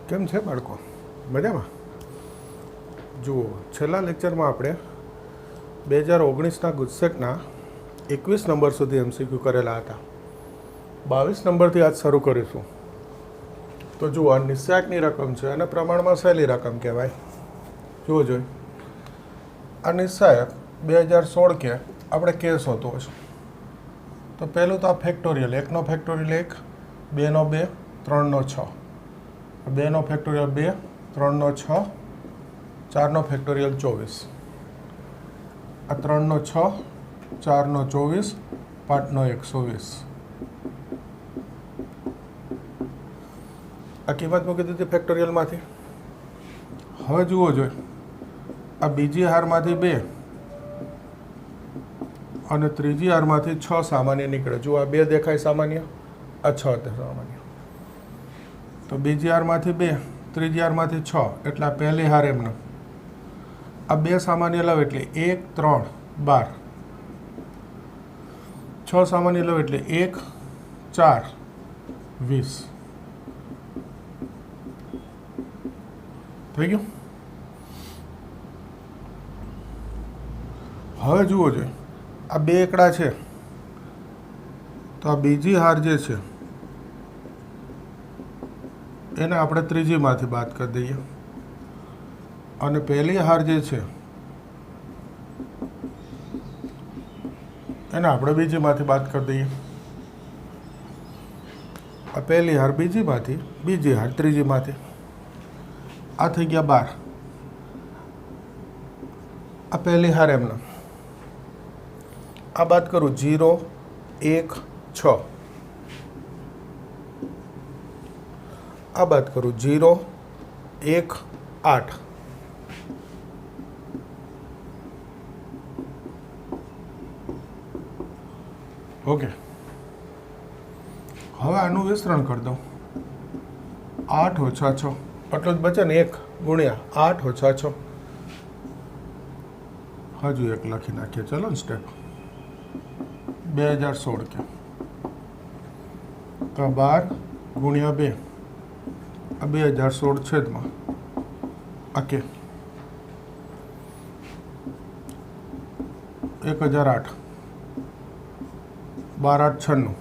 કેમ છે બાળકો? મજામાં? જુઓ, છેલ્લા લેક્ચરમાં આપણે 2019ના ગુજસેટના 21 નંબર સુધી MCQ કરેલા હતા. 22 નંબરથી આજ શરૂ કરીશું. તો જુઓ, આ નિસ્સહાયકની રકમ છે અને પ્રમાણમાં સહેલી રકમ કહેવાય. જુઓ જોઈ, આ નિસ્સહાયક 2016 કે આપણે કેસ હોતો હશે. તો પહેલું તો આ ફેક્ટોરિયલ, 1નો ફેક્ટોરિયલ 1, 2નો 2, 3નો 6, 2નો ફેક્ટોરિયલ 2, 3નો 6, 4નો ફેક્ટોરિયલ 24, આ 3નો 6, 4નો 24, 5નો 120. આ કિંમત મૂકી દીધી ફેક્ટોરિયલમાંથી. હવે જુઓ જોઈએ, આ બીજી હારમાંથી 2 અને ત્રીજી હારમાંથી 6 સામાન્ય નીકળે. જુઓ, આ 2 દેખાય સામાન્ય, આ 6 સામાન્ય. તો બીજી હારમાંથી 2, ત્રીજી હારમાંથી 6, એટલે આ પહેલી હાર એમને. આ 2 સામાન્ય લવ એટલે 1, 3, 12. 6 સામાન્ય લવ એટલે 1, 4, 20. થઈ ગયું? હવે જુઓ જોઈએ, આ 2 એકડા છે, તો આ બીજી હાર જે છે એને આપણે ત્રીજીમાંથી બાદ કરી દઈએ, અને પહેલી હાર જે છે એને આપણે બીજીમાંથી બાદ કરી દઈએ. આ પહેલી હાર બીજીમાંથી, બીજી હાર ત્રીજીમાંથી. આ થઈ ગયા 12. આ પહેલી હાર એમને. આ બાદ કરું 0, 1, 6. આ બાદ કરું 0, 1, 8. ઓકે, હવે આનું વિસ્તરણ કરી દઉં. 8 - 6, એટલું જ બચે ને, 1 ગુણ્યા 8 - 6. હજુ એક લખી નાખીએ, ચલો ને સ્ટેપ. 2016 કે તો 12 ગુણ્યા 2, આ 2016 છેદમાં આકે 1008, 12 × 8 = 96,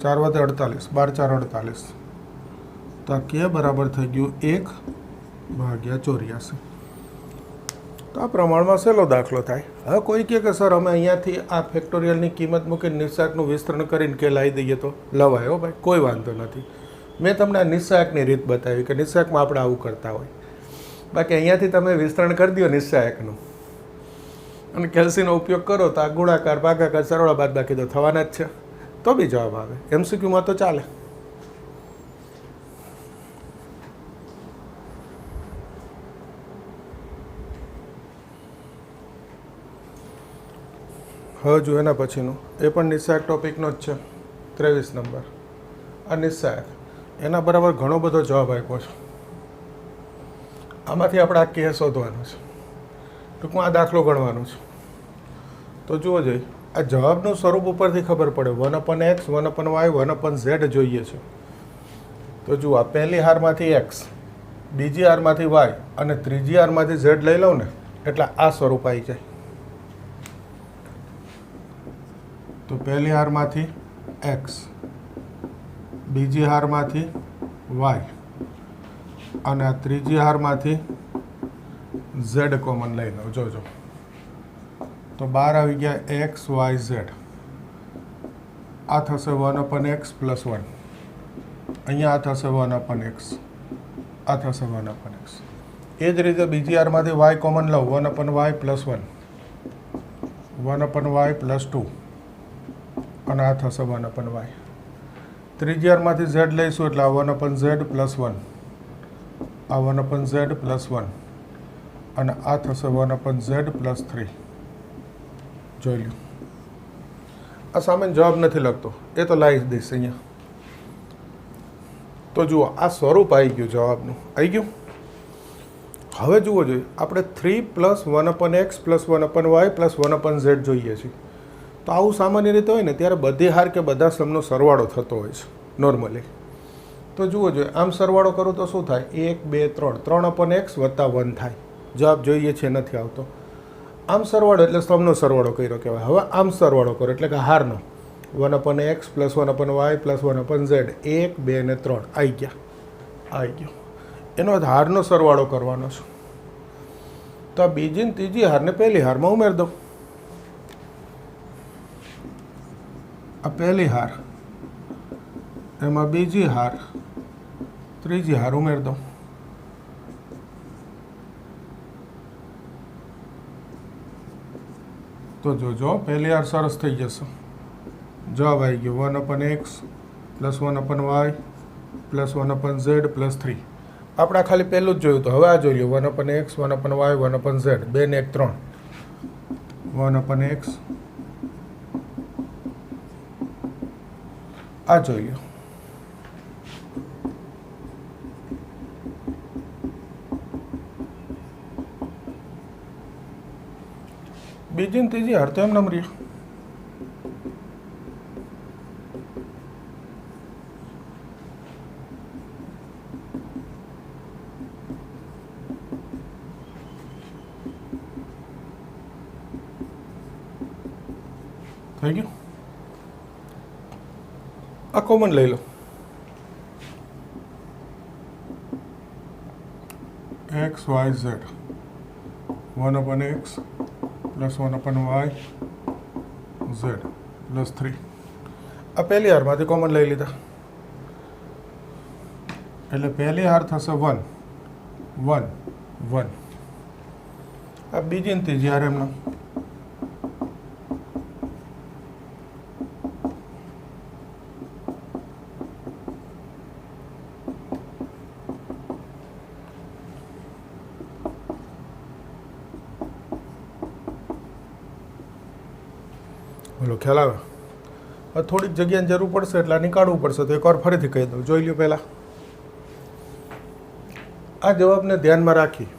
4 × 48, 12 × 4 = 48. તો આ કે બરાબર થઈ ગયું 1/84. તો આ પ્રમાણમાં સહેલો દાખલો થાય. હવે કોઈ કહે કે સર અમે અહીંયાથી આ ફેક્ટોરિયલની કિંમત મૂકીને નિસ્સહાયકનું વિસ્તરણ કરીને કે લાવી દઈએ તો લવાય. હો ભાઈ, કોઈ વાંધો નથી. મેં તમને આ નિસ્સહાયકની રીત બતાવી કે નિસ્સહાયકમાં આપણે આવું કરતા હોય. બાકી અહીંયાથી તમે વિસ્તરણ કરી દો નિસ્સહાયકનું અને કેલ્સીનો ઉપયોગ કરો તો આ ગુણાકાર, ભાગાકાર, સરવાળા, બાદબાકી તો થવાના જ છે. તો બી જવાબ આવે. MCQમાં તો ચાલે. હવે જો એના પછીનું એ પણ નિસ્સહાયક ટોપિકનો જ છે, 23 નંબર. આ નિસ્સહાયક, એના બરાબર ઘણો બધો જવાબ આપ્યો છે. આમાંથી આપણે આ કેસ શોધવાનો છે, ટૂંકમાં આ દાખલો ગણવાનો છે. તો જુઓ જોઈએ, આ જવાબનું સ્વરૂપ ઉપરથી ખબર પડે. 1/x, 1/y, 1/z જોઈએ છે. તો જુઓ, આ પહેલી હારમાંથી x, બીજી હારમાંથી y અને ત્રીજી હારમાંથી z લઈ લઉં ને, એટલે આ સ્વરૂપ આવી જાય. તો પહેલી હારમાંથી x, બીજી હારમાંથી y અને આ ત્રીજી હારમાંથી z કોમન લઈ લો. જોજો, તો 12 આવી ગયા x, y, z. આ થશે 1/x + 1. અહીંયા આ થશે 1/x, આ થશે 1/x. એ જ રીતે બીજી હારમાંથી y કોમન લઉં, 1/y + 1, 1/y + 2, અને આ થશે 1/y. ત્રીજી હારમાંથી z લઈશું એટલે આ 1/z + 1, આ 1/z + 1, અને આ થશે 1/z + 3. જોઈ લો, આ સામે જવાબ નથી લખતો, એ તો લાવી દઈશ અહીંયા. તો જુઓ, આ સ્વરૂપ આવી ગયું જવાબનું, આવી ગયું. હવે જુઓ જોઈએ, આપણે 3 + 1/x + 1/y + 1/z જોઈએ છીએ. તો આવું સામાન્ય રીતે હોય ને ત્યારે બધી હાર કે બધા સમનો સરવાળો થતો હોય છે નોર્મલી. તો જુઓ જોઈએ, આમ સરવાળો કરું તો શું થાય? 1 2 3 3/x + 1 થાય. જવાબ જોઈએ છે, નથી આવતો. આમ સરવાળો એટલે સ્તંભનો સરવાળો કર્યો કહેવાય. હવે આમ સરવાળો કરો એટલે કે હારનો 1/x + 1/y + 1/z 1 2 ને 3 આવી ગયો. એનો હારનો સરવાળો કરવાનો છે. તો આ બીજી ને ત્રીજી હારને પહેલી હારમાં ઉમેરી દો. આ પહેલી હાર, એમાં બીજી હાર, ત્રીજી હાર ઉમેરી દો. તો જોજો પહેલી હાર સરસ થઈ જશે. જવાબ આવી ગયો 1/x + 1/y + 1/z + 3. આપણે ખાલી પહેલું જ જોયું. તો હવે આ જોઈ લો 1/x 1/y 1/z 2 ને 1 3 1/x આ જોઈ લો. બીજી ને ત્રીજી હાર તો એમ નંબર થઈ ગયું. આ કોમન લઈ લો. x y z 1/x + 1/y z + 3. આ પહેલી હારમાંથી કોમન લઈ લીધા એટલે પહેલી હાર થશે 1 1 1. આ બીજી ને ત્રીજી હાર એમનો બોલો, ખ્યાલ આવે? થોડીક જગ્યાની જરૂર પડશે એટલે નીકાળવું પડશે. તો એકવાર ફરીથી કહી દઉં. જોઈ લો પહેલાં આ જવાબને ધ્યાનમાં રાખી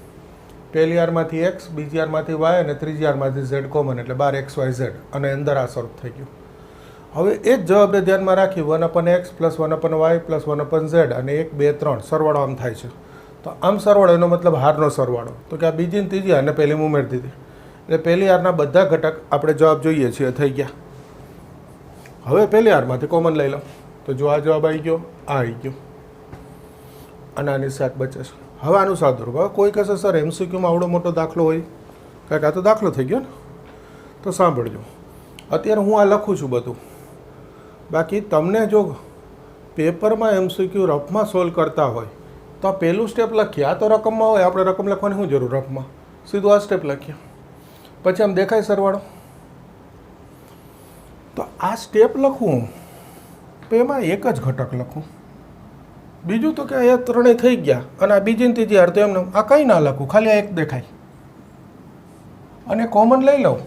પહેલી હારમાંથી x, બીજી હારમાંથી y અને ત્રીજી હારમાંથી z કોમન એટલે 12xyz અને અંદર આ સ્વરૂપ થઈ ગયું. હવે એ જ જવાબને ધ્યાનમાં રાખી 1/x + 1/y + 1/z અને 1 2 3 સરવાળો આમ થાય છે. તો આમ સરવાળો એનો મતલબ હારનો સરવાળો. તો કે આ બીજી ને ત્રીજી હારને પહેલી ઉમેરી દીધી એટલે પહેલી હારના બધા ઘટક આપણે જવાબ જોઈએ છીએ થઈ ગયા. હવે પહેલી હારમાંથી કોમન લઈ લો. તો જો આ જવાબ આવી ગયો, આ આવી ગયો અને આની શાક બચે છે. હવે આનું સાદુરૂપ. હવે કોઈ કહેશે સર MCQમાં આવડો મોટો દાખલો હોય, કારણ કે આ તો દાખલો થઈ ગયો ને. તો સાંભળજો, અત્યારે હું આ લખું છું બધું. બાકી તમને જો પેપરમાં MCQ રફમાં સોલ્વ કરતા હોય તો આ પહેલું સ્ટેપ લખીએ. આ તો રકમમાં હોય, આપણે રકમ લખવાની શું જરૂર? રફમાં સીધું આ સ્ટેપ લખીએ. પછી આમ દેખાય સરવાળો. તો આ સ્ટેપ લખવું તો એમાં એક જ ઘટક લખું. બીજું તો કે એ ત્રણેય થઈ ગયા અને આ બીજી ને ત્રીજી હાર તો એમને આ કંઈ ના લખું, ખાલી આ એક દેખાય અને કોમન લઈ લઉં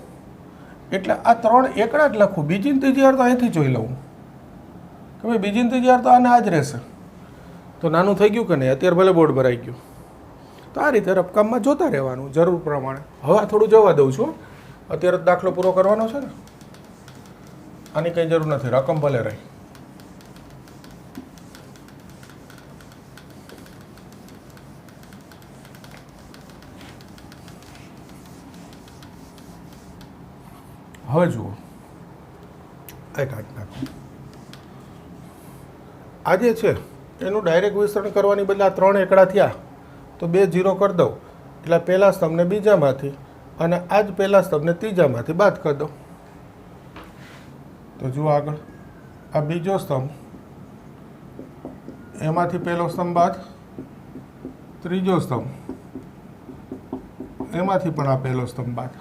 એટલે આ ત્રણ એકડા જ લખું. બીજી ને ત્રીજી હાર તો અહીંથી જોઈ લઉં કે ભાઈ બીજી ને ત્રીજી હાર તો આને આ જ રહેશે. તો નાનું થઈ ગયું કે નહીં? અત્યારે ભલે બોર્ડ ભરાઈ ગયું. તો આ રીતે રફકામમાં જોતા રહેવાનું જરૂર પ્રમાણે. હવે આ થોડું જવા દઉં છું. અત્યારે દાખલો પૂરો કરવાનો છે ને, આની કંઈ જરૂર નથી, રકમ ભલે રહી. હવે જુઓ, આ કાઢી નાખો. આ જે છે એનું ડાયરેક્ટ વિસ્તરણ કરવાની બદલે આ ત્રણ એકડા થયા તો 2 0 કરી દઉં એટલે પહેલા સ્તંભને બીજામાંથી અને આ જ પહેલા સ્તંભને ત્રીજામાંથી બાદ કરી દો. તો જુઓ આગળ, આ બીજો સ્તંભ, એમાંથી પહેલો સ્તંભ બાદ, ત્રીજો સ્તંભ, એમાંથી પણ આ પહેલો સ્તંભ બાદ.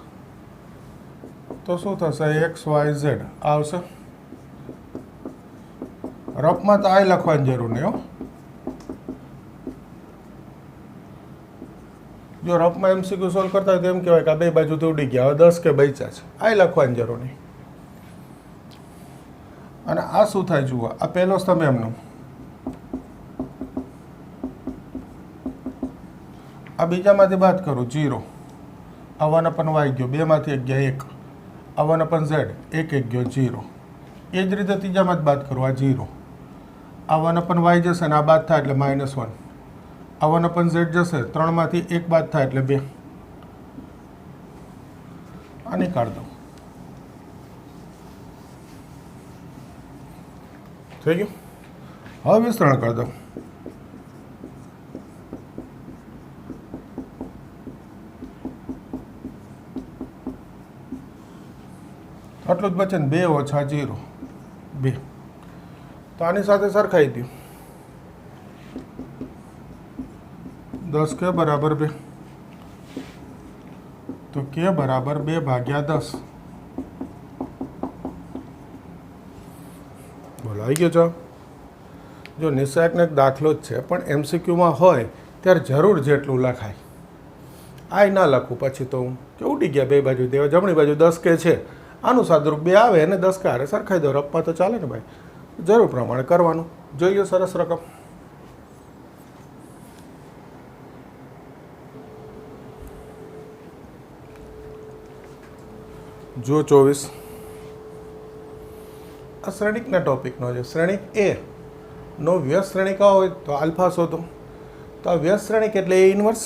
તો શું થશે? x y z આવશે. રફમાં તો આ લખવાની જરૂર નહીં હો. જો રફમાં MCQ સોલ્વ કરતા હોય તો એમ કહેવાય કે આ બે બાજુથી ઉડી ગયા, હવે 10 કે બચ્યા છે, આ લખવાની જરૂર નહીં. અને આ શું થાય જુઓ, આ પહેલો સ્તંભ એમનો, આ બીજામાંથી બાદ કરું 0, આ 1/y ગયો, 2માંથી 1 ગયા 1, આ 1/z 1 1 ગયો 0. એ જ રીતે ત્રીજામાં જ બાદ કરું, આ 0, આ 1/y જશે ને આ બાદ થાય એટલે -1. આ 1/z જશે, 3માંથી 1 બાદ થાય એટલે 2. આ નીકાળ દો. થઈ ગયું. હવે વિસ્તરણ કરી દો. આટલું જ બચે ને 2 ઓછા 0 2. તો આની સાથે સરખાઈ દઉં. 10 કે બરાબર 2. તો કે બરાબર 2/10. બોલો આવી ગયો જવાબ. જો નિસહાયકનો એક દાખલો જ છે, પણ MCQમાં હોય ત્યારે જરૂર જેટલું લખાય. આ ના લખું પછી તો હું કે ઉડી ગયા બે બાજુ દેવા. જમણી બાજુ 10 કે છે, આનું સાદુરૂપ 2 આવે અને 10 કે હારે સરખાઈ દો. રપ્પા તો ચાલે ને ભાઈ, જરૂર પ્રમાણે કરવાનું. જોઈ લો સરસ રકમ. જો 24 આ શ્રેણિકના ટોપિકનો છે. શ્રેણિક એ નો વ્યસ્ત શ્રેણિકા હોય તો આલ્ફા શોધો. તો આ વ્યસ્ત શ્રેણિક એટલે એ ઇન્વર્સ.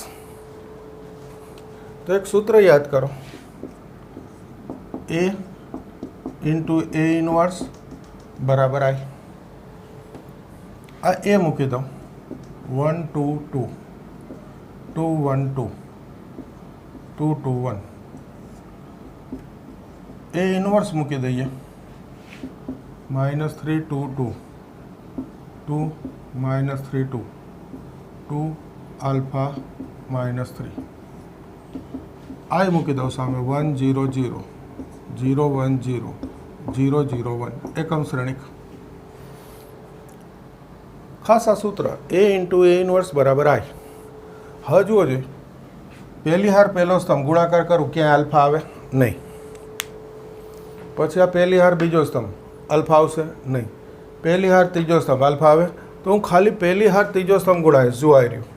તો એક સૂત્ર યાદ કરો, એ ઇન્ટુ એ ઇન્વર્સ બરાબર આઈ. આ એ મૂકી દો. 1 2 2 2 1 2 2 2 1. એ ઇન્વર્સ મૂકી દઈએ. -3 2 2 2 -3 2 2 આલ્ફા -3. આ મૂકી દઉં સામે. 1 0 0 0 1 0 0 0 1 એકમ શ્રેણિક. ખાસ આ સૂત્ર એ ઇન્ટુ એ ઇન્વર્સ બરાબર આઈ. હવે જુઓ જોઈએ, પહેલી હાર પહેલો સ્તંભ ગુણાકાર કરું ક્યાંય આલ્ફા આવે નહીં. પછી આ પહેલી હાર બીજો સ્તંભ આલ્ફા આવશે નહીં. પહેલી હાર ત્રીજો સ્તંભ આલ્ફા આવે. તો હું ખાલી પહેલી હાર ત્રીજો સ્તંભ ગુણાવીશ. જો આવી રહ્યું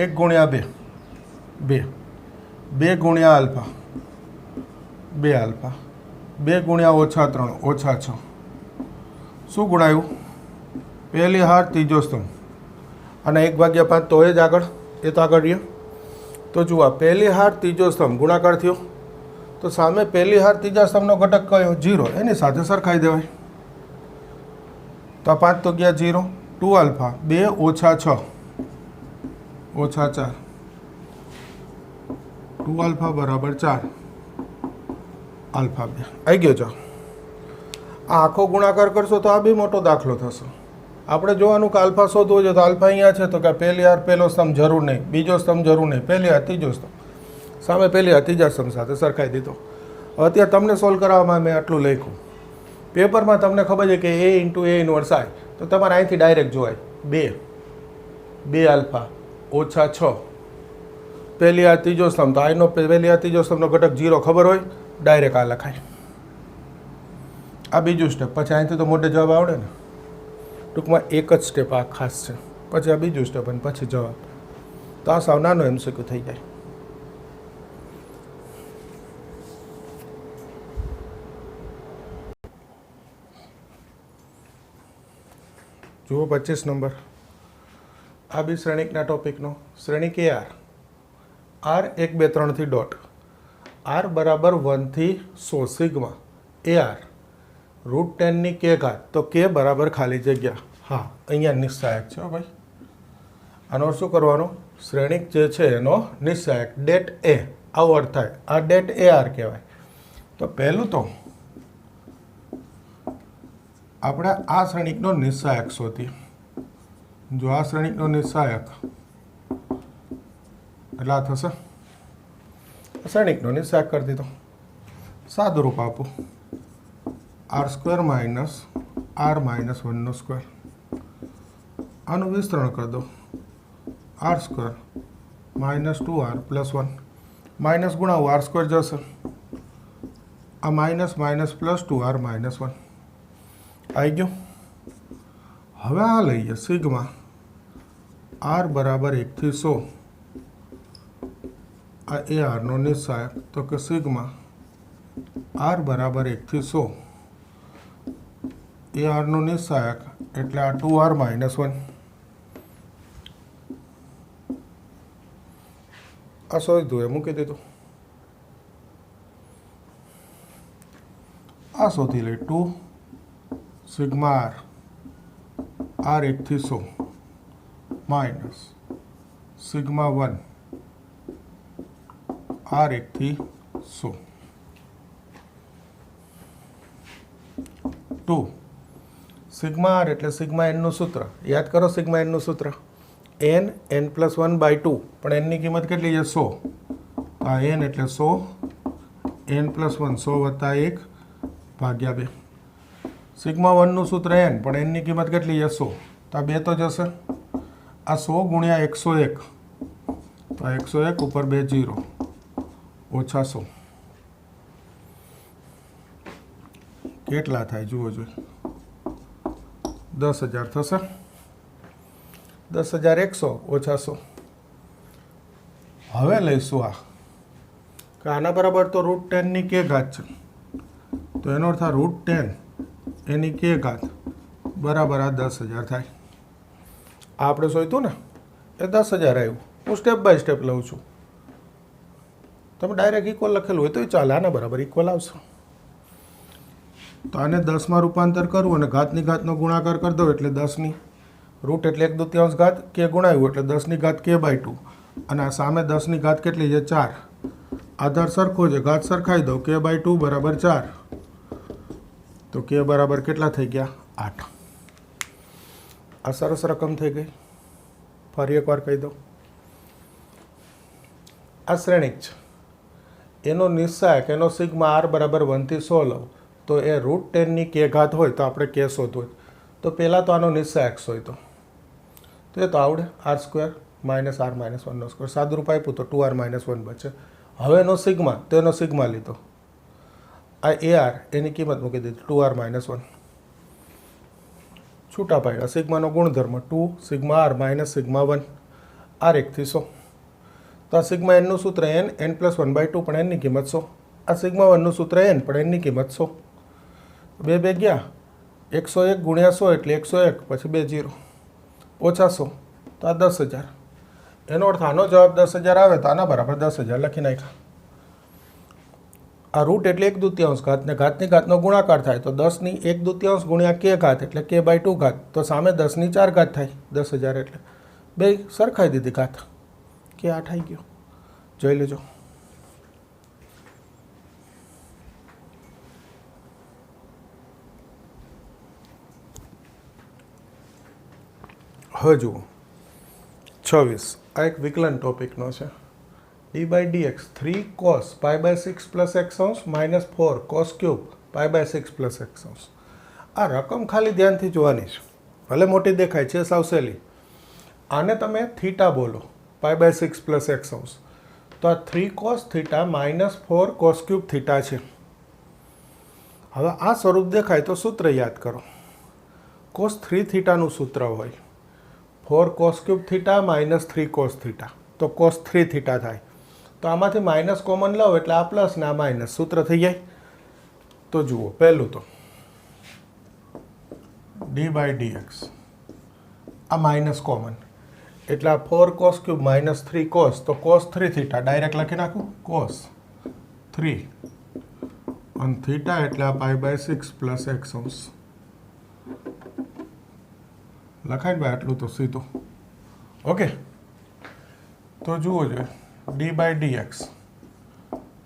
1 ગુણ્યા 2 2 2 ગુણ્યા આલ્ફા 2 આલ્ફા 2 ગુણ્યા -3 -6. શું ગુણાયું? પહેલી હાર ત્રીજો સ્તંભ અને 1/5 તો એ જ આગળ, એ તો આગળ રહ્યો. તો જુઓ પહેલી હાર ત્રીજો સ્તંભ ગુણાકાર થયો. તો સામે પહેલી હાર ત્રીજા સ્તંભનો ઘટક કયો? 0. એની સાથે સરખાઈ દેવાય. તો 5 તો ગયા 0. 2 આલ્ફા 2 ઓછા 6 ઓછા 4. 2 આલ્ફા બરાબર 4 આલ્ફા 2 આવી ગયો છો. આ આખો ગુણાકાર કરશો તો આ બી મોટો દાખલો થશે. આપણે જોવાનું કે આલ્ફા શોધવો છે તો આલ્ફા અહીંયા છે. તો કે પહેલી હાર પહેલો સ્તંભ જરૂર નહીં, બીજો સ્તંભ જરૂર નહીં, પહેલી હાર ત્રીજો સ્તંભ. સામે પહેલી હાર ત્રીજા સ્તંભ સાથે સરખાઈ દીધો. અત્યારે તમને સોલ્વ કરાવવામાં મેં આટલું લખ્યું. પેપરમાં તમને ખબર છે કે એ ઇન્ટુ એ ઇન્વર્સ આય, તો તમારે અહીંથી ડાયરેક્ટ જોવાય 2 આલ્ફા ઓછા 6 પહેલી હાર ત્રીજો સ્તંભ. તો આઈનો પહેલી હાર ત્રીજો સ્તંભનો ઘટક 0 ખબર હોય, ડાયરેક્ટ આ લખાય. આ બીજું સ્ટેપ. પછી અહીંથી તો મોટે જવાબ આવડે ને. ટૂંકમાં એક જ સ્ટેપ આ ખાસ છે. પછી આ બીજું સ્ટેપ અને પછી જવાબ. તો આ સાવ નાનો MCQ થઈ જાય. જુઓ 25 નંબર. આ બી શ્રેણિકના ટોપિકનો. શ્રેણિક એ આર 1 2 3 થી ડોટ. આર બરાબર 1 થી 100 સિગ્મા એ આર √10 ની k ઘાત. તો k બરાબર ખાલી જગ્યા. હા, અહીંયા નિસહાયક છે ભાઈ. આનો શું કરવાનો? શ્રેણિક જે છે એનો નિસહાયક ડેટ એ આવો અર્થ થાય. આ ડેટ એ આર કહેવાય. તો પહેલું તો આપણે આ શ્રેણિકનો નિસહાયક શોધીએ. જો આ શ્રેણિકનો નિસહાયક એટલે આ થશે. શ્રેણિકનો નિસહાયક કરી દીધો. સાદું રૂપ આપું. r² minus r minus 1/2. આનું વિસ્તરણ કરી દો. r² minus 2r plus 1. Minus ગુણાવું r² જશે. આ minus minus plus 2r minus 1 આવી ગયું. હવે આ લઈએ સિગ્મા r બરાબર 1 થી 100. આ એ આરનો નિસહાયક. તો કે સિગ્મા r બરાબર 1 થી 100. એ આરનો નિસહાયક એટલે આ 2r માઇનસ 1 આ શોધ્યું એ મૂકી દીધું. આ શોધી લઈ 2 સિગ્મા આર આર 1 થી 100 માઇનસ સિગ્મા 1 આર 1 થી 100 2 સિગ્મા આર એટલે સિગ્મા એનનું સૂત્ર યાદ કરો. સિગ્મા એનનું સૂત્ર n n+1/2 પણ એનની કિંમત કેટલી છે 100. આ n એટલે 100 n+1 100 + 1 ભાગ્યા 2. સિગ્મા 1નું સૂત્ર n પણ એનની કિંમત કેટલી છે 100. તો આ 2 તો જશે. આ 100 ગુણ્યા 101 તો 101 ઉપર 2 0 ઓછા 100 કેટલા થાય જુઓ જોઈએ. 10,000 થશે. 10,100 ઓછા 100. હવે લઈશું આ કે આના બરાબર તો √10 કે ઘાત છે. તો એનો અર્થ આ √10 એની કે ઘાત બરાબર આ 10,000 થાય. આ આપણે શોધ્યું ને એ 10,000 આવ્યું. હું સ્ટેપ બાય સ્ટેપ લઉં છું. તમે ડાયરેક્ટ ઇક્વલ લખેલું હોય તો ચાલે. આના બરાબર ઇક્વલ આવશે. તો આને 10માં રૂપાંતર કરવું અને ઘાતની ઘાતનો ગુણાકાર કરી દો એટલે 10ની રૂટ એટલે 1/2 ઘાત કે ગુણાવ્યું એટલે 10ની ઘાત k/2 અને આ સામે 10ની ઘાત કેટલી છે 4. આધાર સરખો છે ઘાત સરખાઈ દો k/2 બરાબર 4. તો k બરાબર કેટલા થઈ ગયા 8. આ સરસ રકમ થઈ ગઈ. ફરી એકવાર કહી દો. આ શ્રેણિક છે. એનો નિસ્સાયક એનો સિગ્મા r બરાબર 1 થી 100 લો તો એ √10 કે ઘાત હોય તો આપણે કે શોધવું હોય તો પહેલાં તો આનો નિસ્સાયક શોધો તો એ તો આવડે. r² - r - 1² સાદુરૂપ આપ્યું તો 2r - 1 બચે. હવે એનો સિગ્મા તો એનો સિગ્મા લીધો. આ ar એની કિંમત મૂકી દીધી 2r - 1 છૂટા પાડ્યા. સિગ્માનો ગુણધર્મ 2 સિગ્મા r - સિગ્મા 1 r 1 થી 100. તો આ સિગ્મા એનનું સૂત્ર n n+1/2 પણ એનની કિંમત 100. આ સિગ્મા 1નું સૂત્ર n પણ એનની કિંમત 100. 2 ગયા 101 ગુણ્યા 100 એટલે 101 પછી 2 0 ઓછા 100 તો આ 10,000. એનો અર્થ આનો જવાબ 10,000 આવે તો આના બરાબર 10,000 લખી નાખ્યા. આ રૂટ એટલે 1/2 ઘાત ને ઘાતની ઘાતનો ગુણાકાર થાય તો 10ની 1/2 ગુણ્યા k ઘાત એટલે k/2 ઘાત તો સામે 10ની 4 ઘાત થાય 10,000 એટલે બે સરખાઈ દીધી ઘાત કે 8 આવી ગયો. જોઈ લેજો. હવે જુઓ 26 આ એક વિકલન ટોપિકનો છે. d/dx 3 cos π/6 + x - 4 cos cube π/6 + x. આ રકમ ખાલી ધ્યાનથી જોવાની છે. ભલે મોટી દેખાય છે સાવ સહેલી. આને તમે થીટા બોલો π/6 + x. તો આ 3 cos θ - 4 cos cube θ છે. હવે આ સ્વરૂપ દેખાય તો સૂત્ર યાદ કરો. cos 3θ નું સૂત્ર હોય 4 cos cube θ - 3 cos θ તો cos 3θ થાય. તો આમાંથી માઇનસ કોમન લો એટલે આ પ્લસ ને આ માઇનસ સૂત્ર થઈ જાય. તો જુઓ પહેલું તો d/dx આ માઇનસ કોમન એટલે આ 4 cos cube - 3 cos તો cos 3θ ડાયરેક્ટ લખી નાખું cos 3 અને θ એટલે આ π/6 + x લખાય ને ભાઈ આટલું તો સીધું. ઓકે તો જુઓ જોઈએ d/dx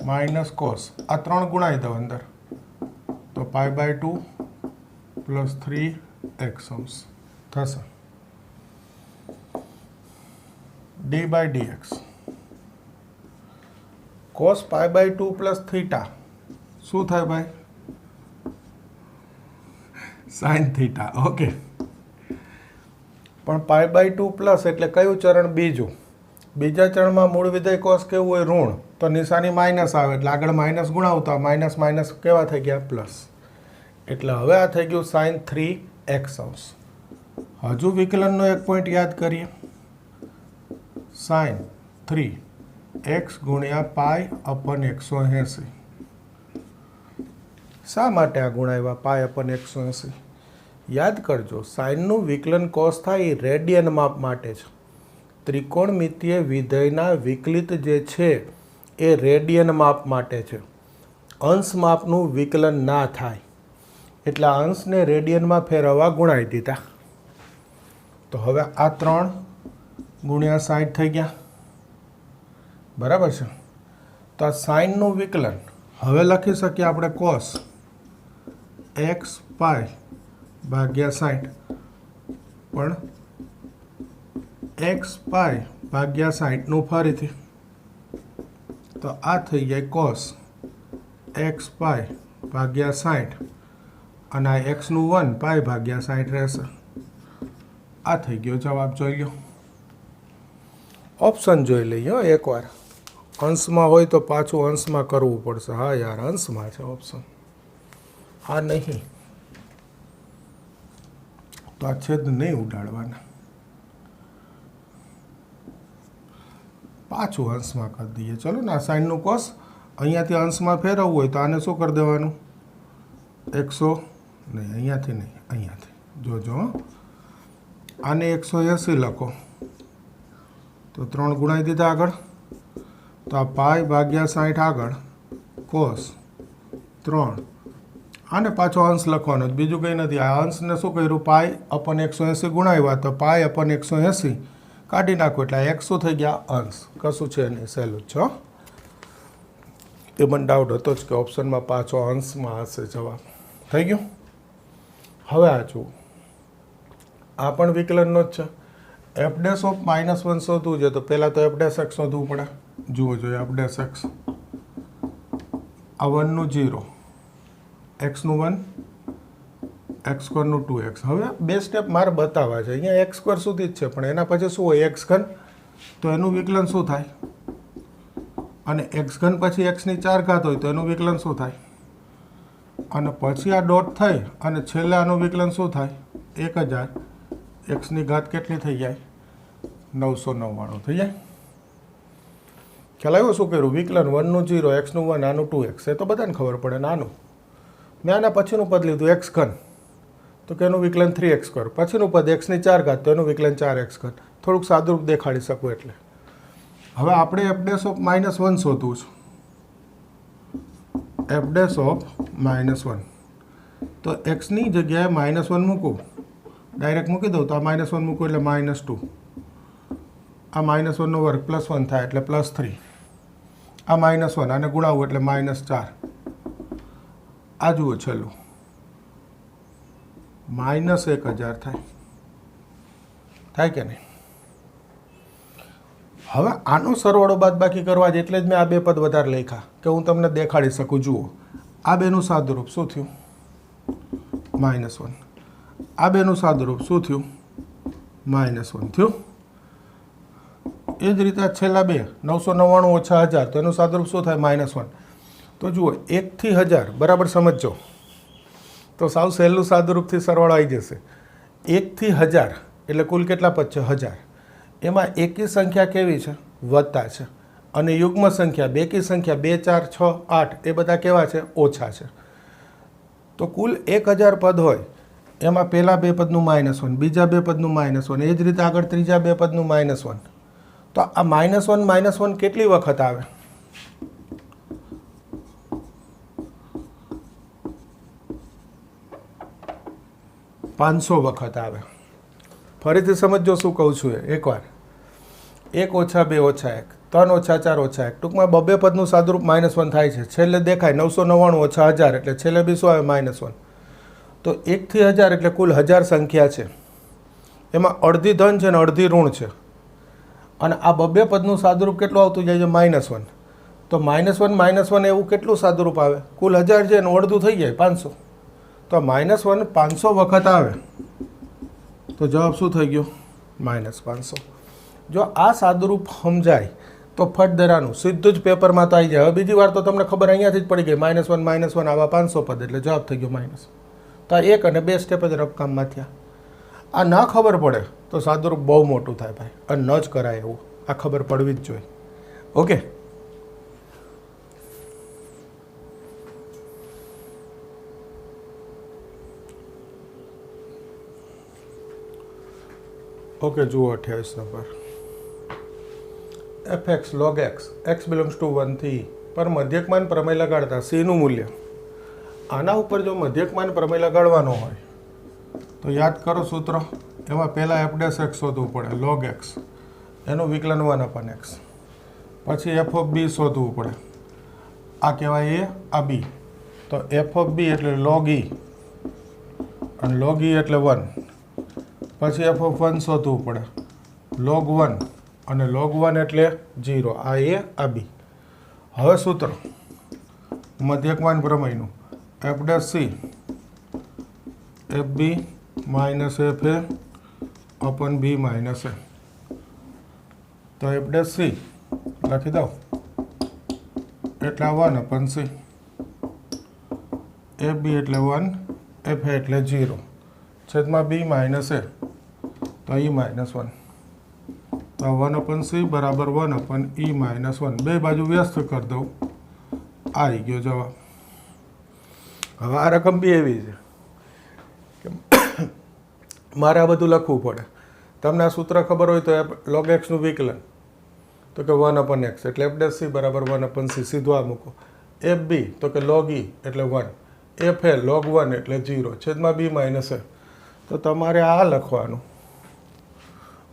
માઇનસ કોસ આ 3 ગુણાઈ દો અંદર તો π/2 + 3x થશે. d/dx cos π/2 + θ શું થાય ભાઈ sin θ. ઓકે પણ π/2 પ્લસ એટલે કયું ચરણ બીજું. બીજા ચરણમાં મૂળ વિધેય કોસ કેવું હોય ઋણ તો નિશાની માઇનસ આવે એટલે આગળ માઇનસ ગુણાવતા માઇનસ માઇનસ કેવા થઈ ગયા પ્લસ. એટલે હવે આ થઈ ગયું sin 3x. હજુ વિકલનનો એક પોઈન્ટ યાદ કરીએ. sin 3x ગુણ્યા π/180. શા માટે આ ગુણાવ્યા π/180? યાદ કરજો, સાઇનનું વિકલન કોસ થાય એ રેડિયન માપ માટે છે. ત્રિકોણમિતીય વિધેયના વિકલિત જે છે એ રેડિયન માપ માટે છે. અંશ માપનું વિકલન ના થાય, એટલે અંશને રેડિયનમાં ફેરવવા ગુણાવી દીધા. તો હવે આ 3 ગુણ્યા 60 થઈ ગયા, બરાબર છે. તો આ સાઇનનું વિકલન હવે લખી શકીએ આપણે કોસ x પાય ભાગ્યા 60, પણ x પાય ભાગ્યા 60નું ફરીથી, તો આ થઈ જાય કોસ x પાય ભાગ્યા 60, અને આ xનું 1 પાય ભાગ્યા 60 રહેશે. આ થઈ ગયો જવાબ. જોઈ લો, ઓપ્શન જોઈ લઈએ એકવાર. અંશમાં હોય તો પાછું અંશમાં કરવું પડશે. હા યાર, અંશમાં છે ઓપ્શન, આ નહીં. તો આ છેદ નહીં ઉડાડવાના, પાછું અંશમાં કરી દઈએ. ચલો ને, આ સાઇનનું કોસ અહીંયાથી અંશમાં ફેરવવું હોય તો આને શું કરી દેવાનું? 100 નહીં, અહીંયાથી નહીં, અહીંયાથી જોજો. આને 180 લખો તો 3 ગુણાવી દીધા આગળ. તો આ પાય ભાગ્યા 60 આગળ કોસ 3, આને પાછો અંશ લખવાનો, બીજું કંઈ નથી. આ અંશને શું કર્યું? પાય અપન 180 ગુણાવ્યા, તો પાય અપન 180 કાઢી નાખો એટલે x શું થઈ ગયા? અંશ. કશું છે નહીં, સહેલું જ છે. એ મને ડાઉટ હતો જ કે ઓપ્શનમાં પાછો અંશમાં હશે જવાબ. થઈ ગયું. હવે આ જુઓ, આ પણ વિકલનનો જ છે. f ડેશ ઓફ -1 શોધવું છે તો પહેલાં તો f ડેશ x શોધવું પડે. જુઓ જોઈએ, f ડેશ x, આ 1નું 0, x નું 1, x² નું 2x. હવે બે સ્ટેપ મારે બતાવવા છે. અહીંયા x² સુધી જ છે, પણ એના પછી શું હોય? x3, તો એનું વિકલન શું થાય? અને x3 પછી x ની 4 ઘાત હોય તો એનું વિકલન શું થાય? અને પછી આ ડોટ થઈ અને છેલ્લે આનું વિકલન શું થાય? 1000. x ની ઘાત કેટલી થઈ જાય? 999 થઈ જાય. ખ્યાલ આવ્યો શું કર્યું? વિકલન 1નું 0, x નું 1, આનું 2x. એ તો બધાને ખબર પડે. નાનું મેં આના પછીનું પદ લીધું x3, તો કે એનું વિકલન 3x². પછીનું પદ x ની 4 ઘાત, તો એનું વિકલન 4x². થોડુંક સાદુરૂપ દેખાડી શકું એટલે. હવે આપણે f ડેશ ઓફ -1 શોધવું છે. f ડેશ ઓફ -1, તો x ની જગ્યાએ -1 મૂકું, ડાયરેક્ટ મૂકી દઉં તો આ -1 મૂકું એટલે -2, આ -1નો વર્ગ +1 થાય એટલે +3, આ -1 આને ગુણાવું એટલે -4. આ જુઓ છેલ્લું -1000 થાય કે નહીં? હવે આનો સરવાળો બાદબાકી કરવા જ એટલે જ મેં આ બે પદ વધારે લખ્યા કે હું તમને દેખાડી શકું. જુઓ, આ બેનું સાદુરૂપ શું થયું? -1. આ બેનું સાદુરૂપ શું થયું? -1 થયું. એ જ રીતે છેલ્લા બે 999 ઓછા 1000, તો એનું સાદુરૂપ શું થાય? -1. તો જુઓ, 1 થી 1000 બરાબર સમજજો તો સાવ સહેલું સાદુરૂપથી સરવાળો આવી જશે. 1 થી 1000 એટલે કુલ કેટલા પદ છે? 1000. એમાં એકી સંખ્યા કેવી છે? વત્તા છે. અને યુગ્મ સંખ્યા, બેકી સંખ્યા 2, 4, 6, 8 એ બધા કેવા છે? ઓછા છે. તો કુલ 1000 પદ હોય, એમાં પહેલાં બે પદનું -1, બીજા બે પદનું -1, એ જ રીતે આગળ ત્રીજા બે પદનું -1. તો આ -1 કેટલી વખત આવે? $500 વખત આવે. ફરીથી સમજો શું કહું છું એકવાર. 1 ઓછા 2 ઓછા 1, 3 ઓછા 4 ઓછા 1, ટૂંકમાં બબે પદનું સાદુરૂપ -1 થાય છે. છેલ્લે દેખાય 999 ઓછા 1000 એટલે છેલ્લે બી શું આવે? -1. તો 1 થી 1000 એટલે કુલ 1000 સંખ્યા છે. એમાં અડધી ધન છે ને અડધી ઋણ છે. અને આ બબે પદનું સાદુરૂપ કેટલું આવતું જાય છે? -1. તો -1 એવું કેટલું સાદુરૂપ આવે? કુલ 1000 છે એનું અડધું થઈ જાય 500. તો -1 500 વખત આવે તો જવાબ શું થઈ ગયો? -500. જો આ સાદુરૂપ સમજાય તો ફટ દરાનું સીધું જ પેપરમાં તો આવી જાય. હવે બીજી વાર તો તમને ખબર અહીંયાથી જ પડી ગઈ, -1 આવા 500 પદ એટલે જવાબ થઈ ગયો -. તો આ 1 અને 2 સ્ટેપ જ રકમમાં થયા. આ ના ખબર પડે તો સાદુરૂપ બહુ મોટું થાય ભાઈ, અને ન જ કરાય એવું. આ ખબર પડવી જ જોઈએ. ઓકે, ઓકે, જુઓ 28 number. fx log x x belongs to 1 થી પર મધ્યકમાન પ્રમેય લગાડતા cનું મૂલ્ય. આના ઉપર જો મધ્યકમાન પ્રમેય લગાડવાનો હોય તો યાદ કરો સૂત્ર. એમાં પહેલાં f ડેશ x શોધવું પડે, log x, એનું વિકલન 1/x. પછી f ઓફ b શોધવું પડે, આ કહેવાય a, આ b. તો f ઓફ b એટલે log e, અને log e એટલે 1. પછી f ઓફ 1 શોધવું પડે, log 1, અને log 1 એટલે 0. આ a, આ b. હવે સૂત્ર મધ્યકમાન પ્રમેયનું f dash c fb minus fa અપન b minus a. તો f ડેશ c લખી દઉં એટલે 1/c, fb એટલે 1, fa એટલે 0, છેદમાં b માઇનસ a, તો e માઇનસ 1. તો 1/c બરાબર 1/e માઇનસ 1. બે બાજુ વ્યસ્ત કરી દઉં, આવી ગયો જવાબ. હવે આ રકમ બી એવી છે કે મારે આ બધું લખવું પડે. તમને આ સૂત્ર ખબર હોય તો log x નું વિકલન, તો કે 1/x એટલે f ડેશ c બરાબર 1/c, સીધું આ મૂકો. fb તો કે log e એટલે 1, fa log 1 એટલે 0, છેદમાં b માઇનસ a. તો તમારે આ લખવાનું,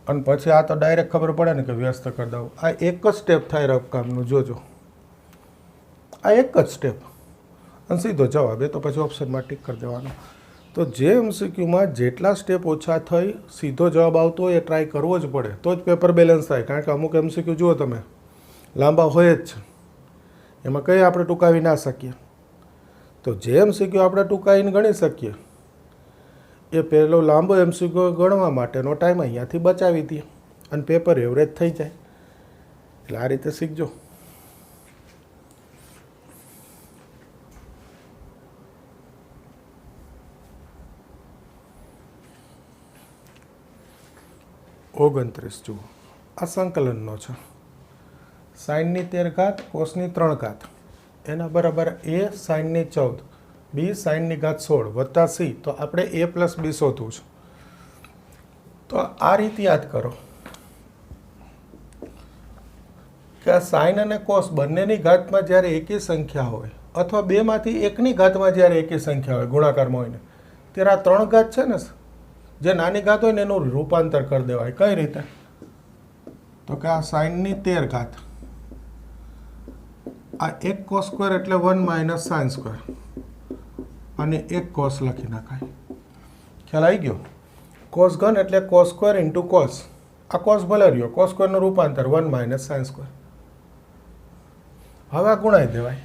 અને પછી આ તો ડાયરેક્ટ ખબર પડે ને કે વ્યસ્ત કરી દઉં. આ એક જ સ્ટેપ થાય રકમનું, જોજો, આ એક જ સ્ટેપ, અને સીધો જવાબ. એ તો પછી ઓપ્શનમાં ટીક કરી દેવાનો. તો જે એમસીક્યુમાં જેટલા સ્ટેપ ઓછા થઈ સીધો જવાબ આવતો હોય એ ટ્રાય કરવો જ પડે, તો જ પેપર બેલેન્સ થાય. કારણ કે અમુક એમસીક્યુ જુઓ તમે લાંબા હોય જ છે, એમાં કંઈ આપણે ટૂંકાવી ના શકીએ. તો જે એમસીક્યુ આપણે ટૂંકાવીને ગણી શકીએ એ પહેલો લાંબો એમસીક્યુ ગણવા માટેનો ટાઈમ અહીંયાથી બચાવી દઈએ, અને પેપર એવરેજ થઈ જાય. એટલે આ રીતે શીખજો. ઓગણત્રીસ જુઓ, આ સંકલનનો છે. સાઈનની 13 ઘાત કોસની 3 ઘાત એના બરાબર a સાઈનની 14 b સાઈનની ઘાત 16 વત્તા c. તો આપણે a પ્લસ b શોધવું છે. તો આ રીતે યાદ કરો કે આ સાઈન અને કોસ બંનેની ઘાતમાં જ્યારે એકી સંખ્યા હોય, અથવા બેમાંથી એકની ઘાતમાં જ્યારે એકી સંખ્યા હોય ગુણાકારમાં હોય ને, ત્યારે આ 3 ઘાત છે ને, જે નાની ઘાત હોય ને એનું રૂપાંતર કરી દેવાય. કઈ રીતે? તો કે આ સાઈનની 13 ઘાત, આ એક કોસ સ્ક્વેર એટલે 1 માઇનસ સાઇન સ્ક્વેર, અને એક કોસ લખી નાખાય. ખ્યાલ આવી ગયો? કોસ ઘન એટલે કોસ સ્ક્વેર ઇન્ટુ કોસ. આ કોસ ભલે રહ્યો, કોસ સ્ક્વેરનું રૂપાંતર 1 માઇનસ સાઇન સ્ક્વેર. હવે આ ગુણાઈ દેવાય.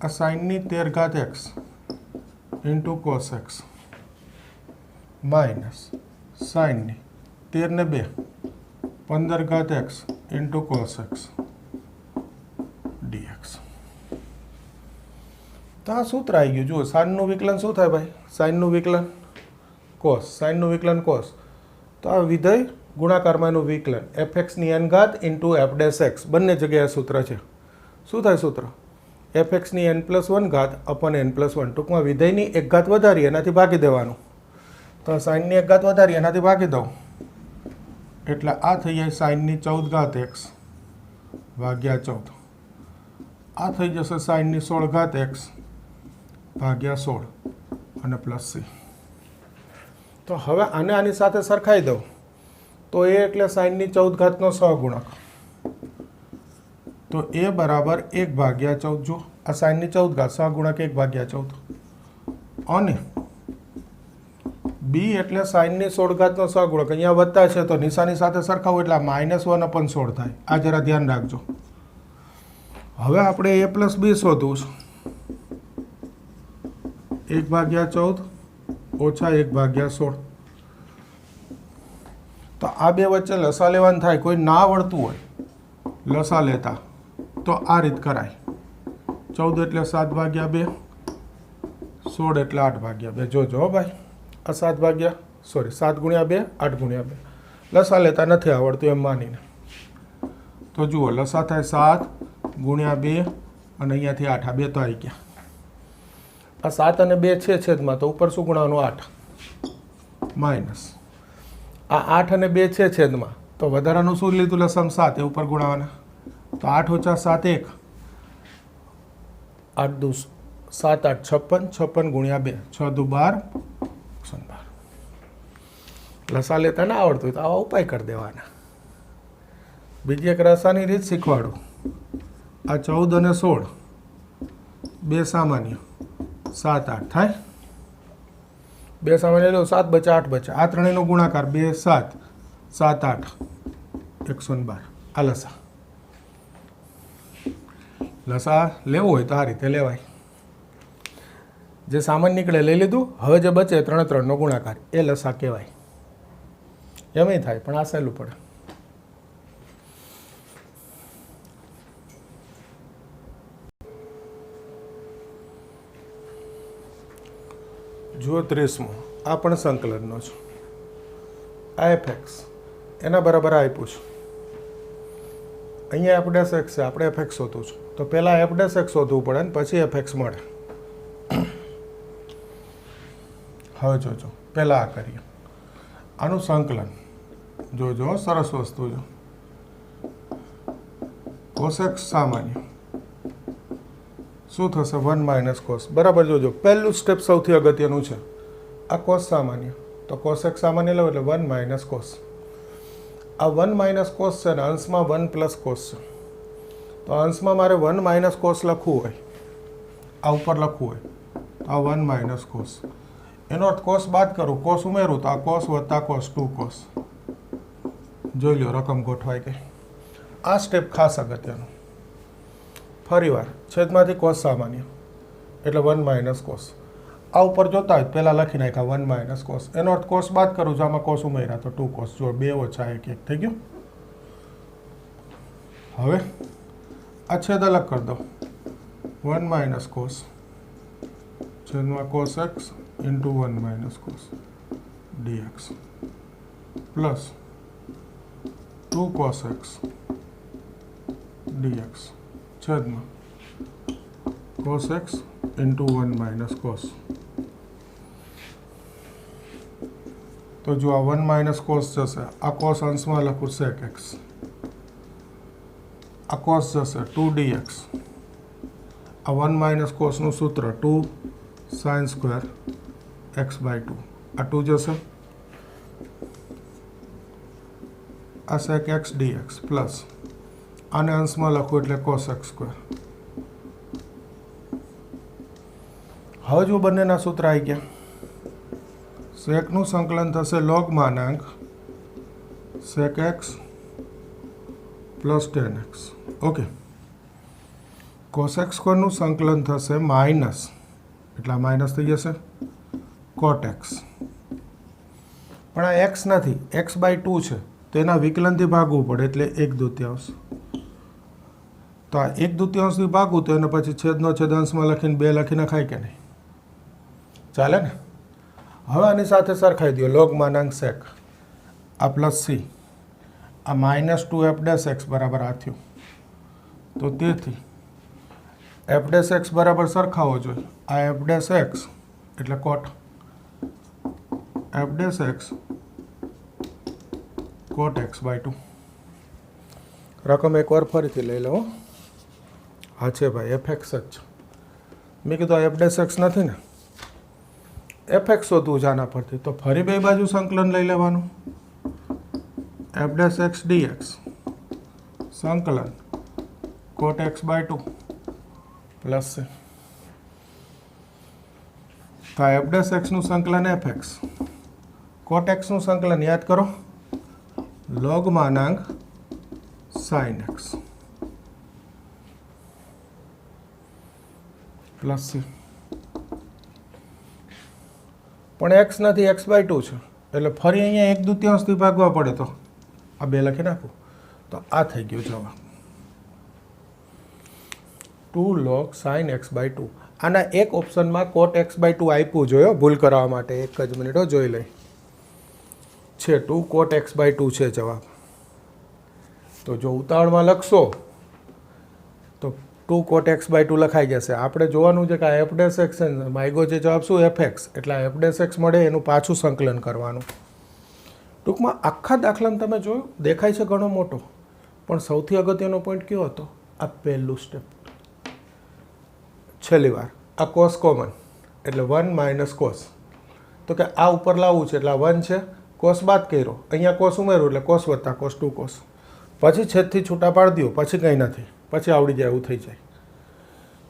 આ સાઈનની 13 ઘાત x into cos x minus સાઈનની 13 ને 2 15 ઘાત x into cos x dx. તો આ સૂત્ર આવી ગયું. જુઓ, સાઈનનું વિકલન શું થાય ભાઈ? સાઈનનું વિકલન કોસ, સાઈનનું વિકલન કોસ. તો આ વિધેય ગુણાકારમાં એનું વિકલન fxની n ઘાત ઇન્ટુ f ડેશ x, બંને જગ્યાએ સૂત્ર છે. શું થાય સૂત્ર? fxની n+1 ઘાત અપન n+1. ટૂંકમાં વિધેયની એક ઘાત વધારી એનાથી ભાગી દેવાનું. તો સાઈનની એક ઘાત વધારી એનાથી ભાગી દઉં એટલે આ થઈ જાય સાઈનની 14 ઘાત x ભાગ્યા 14. આ થઈ જશે સાઈનની 16 ઘાત x ભાગ્યા 16 અને પ્લસ c. તો હવે આને આની સાથે સરખાઈ દઉં તો એ એટલે સાઈનની 14 ઘાતનો સહગુણક. તો એ બરાબર 1 ભાગ્યા 14. જો આ સાઈનની 14 ઘાત સહગુણક 1 ભાગ્યા 14, અને b એટલે સાઈનની 16 ઘાતનો સહગુણક. અહીંયા વત્તા છે તો નિશાની સાથે સરખાવું એટલે -1/16 થાય. આ જરા ધ્યાન રાખજો. હવે આપણે a પ્લસ b શોધવું છે. 1 ભાગ્યા 14 ઓછા 1 ભાગ્યા 16. તો આ બે વચ્ચે લસા લેવાનું થાય. કોઈ ના આવડતું હોય લસા લેતા તો આ રીત કરાય. 14 એટલે 7 ભાગ્યા 2, 16 એટલે 8 ભાગ્યા 2. જોજો ભાઈ, આ 7 ગુણ્યા 2 8 ગુણ્યા 2. લસા લેતા નથી આવડતું એમ માનીને. તો જુઓ, લસા થાય 7 ગુણ્યા 2 અને અહીંયાથી 8. આ 2 તો આવી ગયા. આ 7 અને 2 છે છેદમાં, તો ઉપર શું ગુણવાનું? 8 માઇનસ આ 8 અને 2 છે છેદમાં, તો વધારાનું શું લીધું લસમ 7, એ ઉપર ગુણાવાના. તો 8 ઓછા 7 1, 8 દુ 7 8 56, 56 ગુણ્યા 2, 6 દુ 12, 112. લસા લેતા ના આવડતું હોય તો આવા ઉપાય કરી દેવાના. બીજી એક રસાની રીત શીખવાડું. આ 14 અને 16, 2 સામાન્ય, 7 8 થાય. 2 સામાન્ય લો, 7 બચે 8 બચે. આ ત્રણેયનો ગુણાકાર 2 7, 7 8, 112. આ લસા. લસા લેવો હોય તો આ રીતે લેવાય. જે સામાન્ય નીકળે લઈ લીધું. હવે જે બચે 3 3નો ગુણાકાર, એ લસા કહેવાય. એમ થાય પણ આ સહેલું પડે. જુઓ 30મો, આ પણ સંકલનનો છે. આ fx એના બરાબર આપ્યું છે. અહીંયા f'(x) છે, આપણે fx શોધવું છે. તો પહેલાં f'(x) શોધવું પડે ને પછી fx મળે. હવે જોજો, પહેલાં આ કરીએ. આનું સંકલન જોજો, સરસ વસ્તુ છે. cos x સામાન્ય શું થશે? 1 - cos. બરાબર જોજો, પહેલું સ્ટેપ સૌથી અગત્યનું છે. આ cos સામાન્ય, તો cos x સામાન્ય લો એટલે 1 - cos. આ 1 - cos છે ને અંશમાં 1 + cos છે. તો અંશમાં મારે 1 - cos લખવું હોય, આ ઉપર લખવું હોય તો આ 1 - cos. એનો અર્થ cos બાદ કરું, cos ઉમેરું તો આ cos વત્તા cos 2 cos. જોઈ લો રકમ ગોઠવાય ગઈ. આ સ્ટેપ ખાસ અગત્યનું. ફરીવાર છેદમાંથી cos સામાન્ય એટલે 1 - cos. આ ઉપર જોતા હોય પહેલાં લખી નાખ્યા 1 - cos. એનો અર્થ cos બાદ કરું છું, આમાં cos ઉમેર્યા તો 2 cos. જો 2 ઓછા 1 1 થઈ ગયું. હવે આ છેદ અલગ કરી દો. 1 - cos છેદમાં cos x into 1 - cos dx plus 2 cos x dx છેદમાં cos x into 1 - cos. તો જો આ 1 - cos જશે, આ cos અંશમાં લખું sec x, આ cos જશે 2 dx. આ 1 - cos નું સૂત્ર 2 sin square x/2. આ 2 જશે, આ sec x dx પ્લસ આને અંશમાં લખું એટલે cos x². હવે જો બંનેના સૂત્ર આવી ગયા. સેકનું સંકલન થશે log માનાંક sec x plus tan x. Okay. cos x² નું સંકલન થશે માઇનસ, એટલે આ માઇનસ થઈ જશે cot x. પણ આ x નથી, x/2 છે, તેના વિકલનથી ભાગવું પડે એટલે 1/2. તો આ 1/2થી ભાગવું તો એને પછી છેદનો છેદાંશમાં લખીને 2 લખી નખાય કે નહીં? ચાલે ને? હવે આની સાથે સરખાઈ દો log માનાંક sec, આ પ્લસ c, આ -2f' બરાબર આ થયું. તો તેથી f' બરાબર સરખાવો જોઈએ. આ f' એટલે cot f' cot x/2. રકમ એકવાર ફરીથી લઈ લો. હા છે ભાઈ, fx જ છે. મેં કીધું f' નથી ને, fx શોધવું છે આના પરથી. તો ફરી બે બાજુ સંકલન લઈ લેવાનું. f' dx સંકલન cot x/2 પ્લસ છે. તો f' નું સંકલન fx, cot x નું સંકલન યાદ કરો log માનાંક sin x plus c. પણ x નથી, x/2 છે એટલે ફરી અહીંયા 1/2થી ભાગવા પડે તો આ 2 લખી નાખું તો આ થઈ ગયું જવાબ 2 log sin x/2. આના એક ઓપ્શનમાં cot x/2 આપ્યું જોયો, ભૂલ કરવા માટે. એક જ મિનિટો જોઈ લઈ. છે 2 cot x/2 છે જવાબ. તો જો ઉતાવળમાં લખશો તો 2 cot x/2 લખાઈ જશે. આપણે જોવાનું છે કે આ f' માગ્યો છે જવાબ શું? fx. એટલે આ f' મળે એનું પાછું સંકલન કરવાનું. ટૂંકમાં આખા દાખલામાં તમે જોયું દેખાય છે ઘણો મોટો, પણ સૌથી અગત્યનો પોઈન્ટ કયો હતો? આ પહેલું સ્ટેપ. છેલ્લી વાર આ કોસ કોમન એટલે 1 માઇનસ કોસ, તો કે આ ઉપર લાવવું છે એટલે આ 1 છે, કોસ બાદ કર્યો, અહીંયા કોસ ઉમેર્યું એટલે કોસ વત્તા કોસ 2 કોસ, પછી છેદથી છૂટા પાડી દો, પછી કંઈ નથી, પછી આવડી જાય એવું થઈ જાય.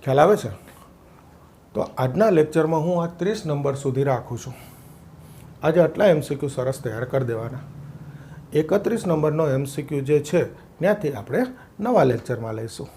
ખ્યાલ આવે છે? તો આજના લેક્ચરમાં હું આ 30 નંબર સુધી રાખું છું. આજે આટલા એમસીક્યુ સરસ તૈયાર કરી દેવાના. 31 નંબરનો એમસીક્યુ જે છે ત્યાંથી આપણે નવા લેક્ચરમાં લઈશું.